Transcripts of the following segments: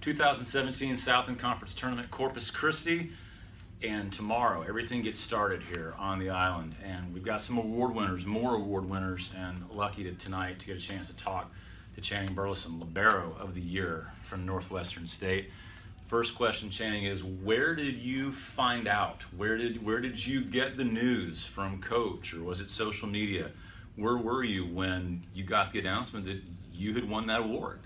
2017 Southland Conference Tournament, Corpus Christi, and tomorrow everything gets started here on the island. And we've got some award winners, more award winners, and lucky tonight to get a chance to talk to Channing Burleson, Libero of the Year from Northwestern State. First question, Channing, is where did you find out? Where did you get the news from Coach, or was it social media? Where were you when you got the announcement that you had won that award?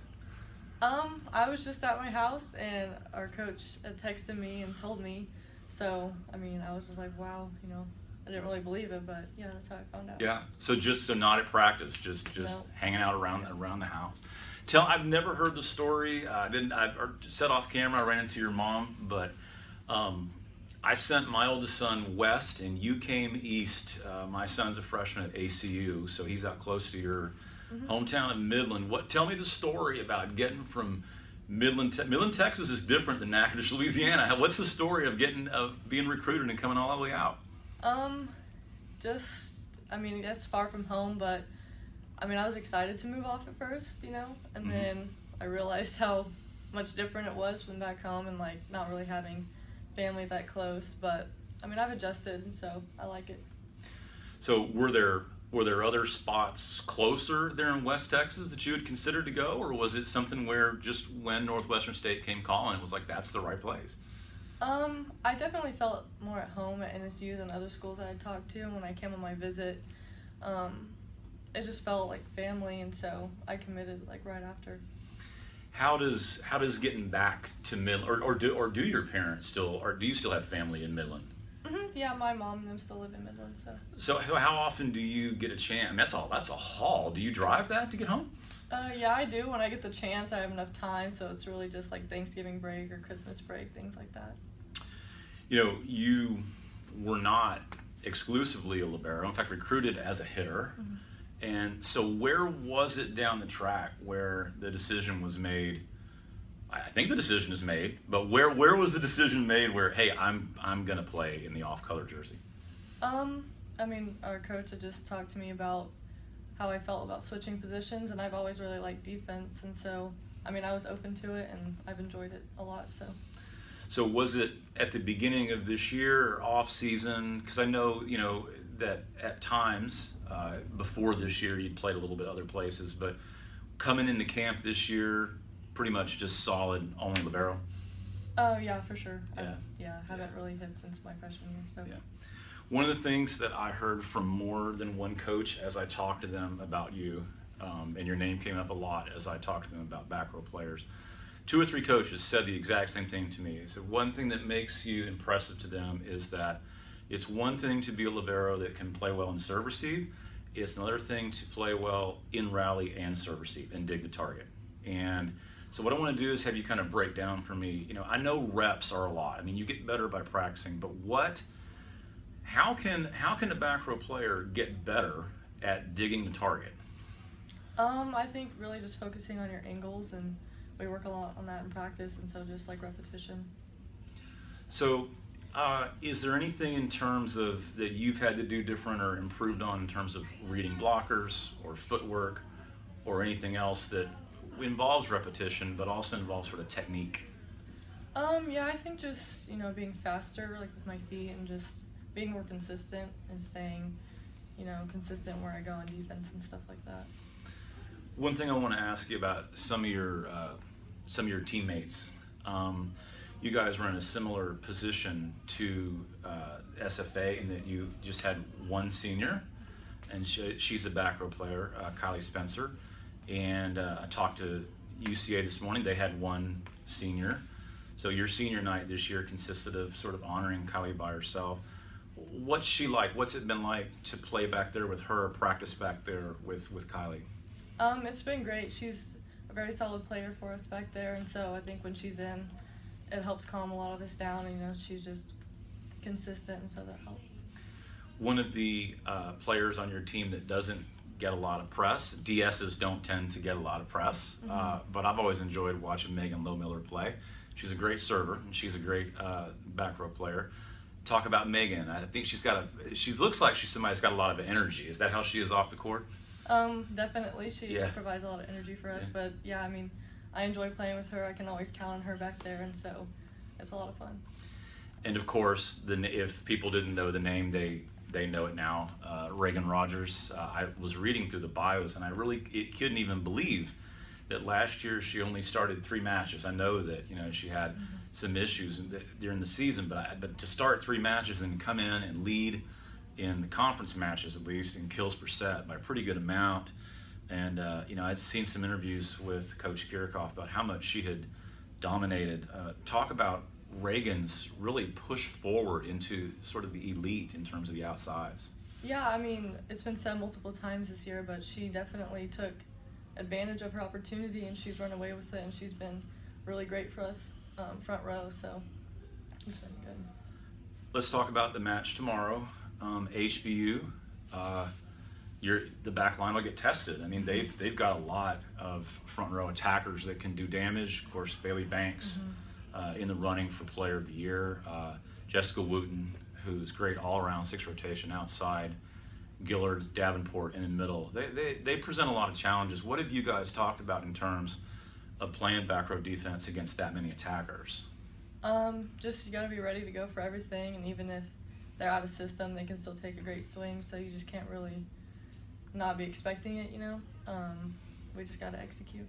I was just at my house and our coach had texted me and told me. So, I mean, I was just like, wow, you know, I didn't really believe it, but yeah, that's how I found out. Yeah. So not at practice, just No. hanging out around the house. I've never heard the story. I said off camera, I ran into your mom, but I sent my oldest son west and you came east. My son's a freshman at ACU, so he's out close to your hometown in Midland. Tell me the story about getting from Midland, Texas is different than Natchitoches, Louisiana. What's the story of being recruited and coming all the way out? I mean, it's far from home, but I mean, I was excited to move off at first, you know, and then I realized how much different it was from back home and like not really having family that close. But I mean, I've adjusted, and so I like it. So were there other spots closer there in West Texas that you had considered to go, or was it something where just when Northwestern State came calling, it was like, that's the right place? I definitely felt more at home at NSU than other schools I had talked to, and when I came on my visit, it just felt like family, and so I committed like right after. How does getting back to Midland, or do your parents still, or do you still have family in Midland? Yeah, my mom and them still live in Midland. So how often do you get a chance? I mean, that's a haul. Do you drive that to get home? Yeah, I do. When I get the chance, I have enough time, so it's really just like Thanksgiving break or Christmas break, things like that. You know, you were not exclusively a libero, in fact, recruited as a hitter. And so where was it down the track where the decision was made? I think the decision is made, but where was the decision made where, hey, I'm gonna play in the off-color jersey? I mean, our coach had just talked to me about how I felt about switching positions, and I've always really liked defense, and so, I mean, I was open to it, and I've enjoyed it a lot, so. So was it at the beginning of this year or off season? Because I know, you know, that at times before this year you'd played a little bit other places, but coming into camp this year, pretty much just solid, only libero? Oh, yeah, for sure. Yeah. I haven't really hit since my freshman year, so. Yeah. One of the things that I heard from more than one coach as I talked to them about you, and your name came up a lot as I talked to them about back row players, 2 or 3 coaches said the exact same thing to me. They said one thing that makes you impressive to them is that it's one thing to be a libero that can play well in serve receive. It's another thing to play well in rally and serve receive and dig the target. And so what I want to do is have you kind of break down for me. You know, I know reps are a lot. I mean, you get better by practicing, but how can a back row player get better at digging the target? I think really just focusing on your angles, and we work a lot on that in practice, and so just like repetition. So is there anything in terms of that you've had to do different or improved on in terms of reading blockers or footwork or anything else that involves repetition but also involves sort of technique? Yeah, I think just, you know, being faster like with my feet and just being more consistent and staying, you know, consistent where I go on defense and stuff like that. One thing I want to ask you about some of your teammates. You guys were in a similar position to SFA in that you just had one senior, and she's a back row player, Kylie Spencer. And I talked to UCA this morning. They had one senior. So your senior night this year consisted of sort of honoring Kylie by herself. What's she like? What's it been like to play back there with her, practice back there with Kylie? It's been great. She's a very solid player for us back there, and so I think when she's in, it helps calm a lot of us down. You know, she's just consistent, and so that helps. One of the players on your team that doesn't get a lot of press, DSs don't tend to get a lot of press, but I've always enjoyed watching Megan Lowe-Miller play. She's a great server, and she's a great back row player. Talk about Megan. I think she looks like she's somebody that's got a lot of energy. Is that how she is off the court? Definitely. She provides a lot of energy for us, but yeah, I mean, I enjoy playing with her. I can always count on her back there, and so it's a lot of fun. And of course, if people didn't know the name, they know it now. Reagan Rogers. I was reading through the bios, and I really couldn't even believe that last year she only started 3 matches. I know that she had some issues during the season, but to start 3 matches and come in and lead in the conference matches, at least in kills per set, by a pretty good amount. And I'd seen some interviews with Coach Kirchhoff about how much she had dominated. Talk about Reagan's really push forward into sort of the elite in terms of the outsides. Yeah, I mean, it's been said multiple times this year, but she definitely took advantage of her opportunity, and she's run away with it, and she's been really great for us front row, so it's been good. Let's talk about the match tomorrow. HBU, the back line will get tested. I mean, they've got a lot of front row attackers that can do damage. Of course, Bailey Banks in the running for Player of the Year. Jessica Wooten, who's great all around 6 rotation outside. Gillard, Davenport in the middle. They present a lot of challenges. What have you guys talked about in terms of playing back row defense against that many attackers? Just you got to be ready to go for everything, and even if they're out of system, they can still take a great swing, so you just can't really not be expecting it, we just got to execute.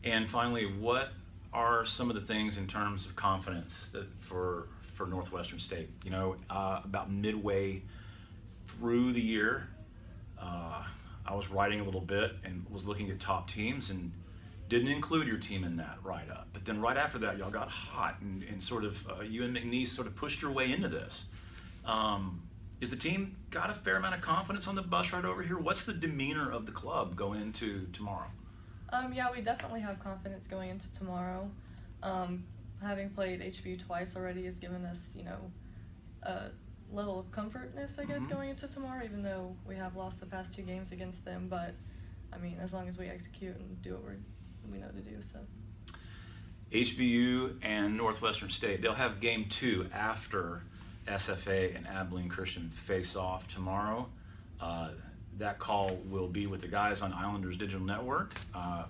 And finally, what are some of the things in terms of confidence that for Northwestern State? About midway through the year, I was writing a little bit and was looking at top teams and didn't include your team in that write-up. But then right after that, y'all got hot and sort of, you and McNeese sort of pushed your way into this. Is the team got a fair amount of confidence on the bus ride over here? What's the demeanor of the club going into tomorrow? Yeah, we definitely have confidence going into tomorrow. Having played HBU twice already has given us, a level of comfortness, I guess, going into tomorrow, even though we have lost the past 2 games against them. But, I mean, as long as we execute and do what we know to do, so. HBU and Northwestern State, they'll have game 2 after SFA and Abilene Christian face off tomorrow. That call will be with the guys on Islanders Digital Network,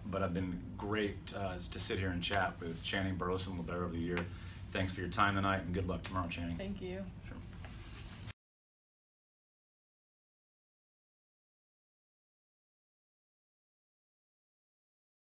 but I've been great to sit here and chat with Channing Burleson, Libero of the Year. Thanks for your time tonight, and good luck tomorrow, Channing. Thank you. Sure.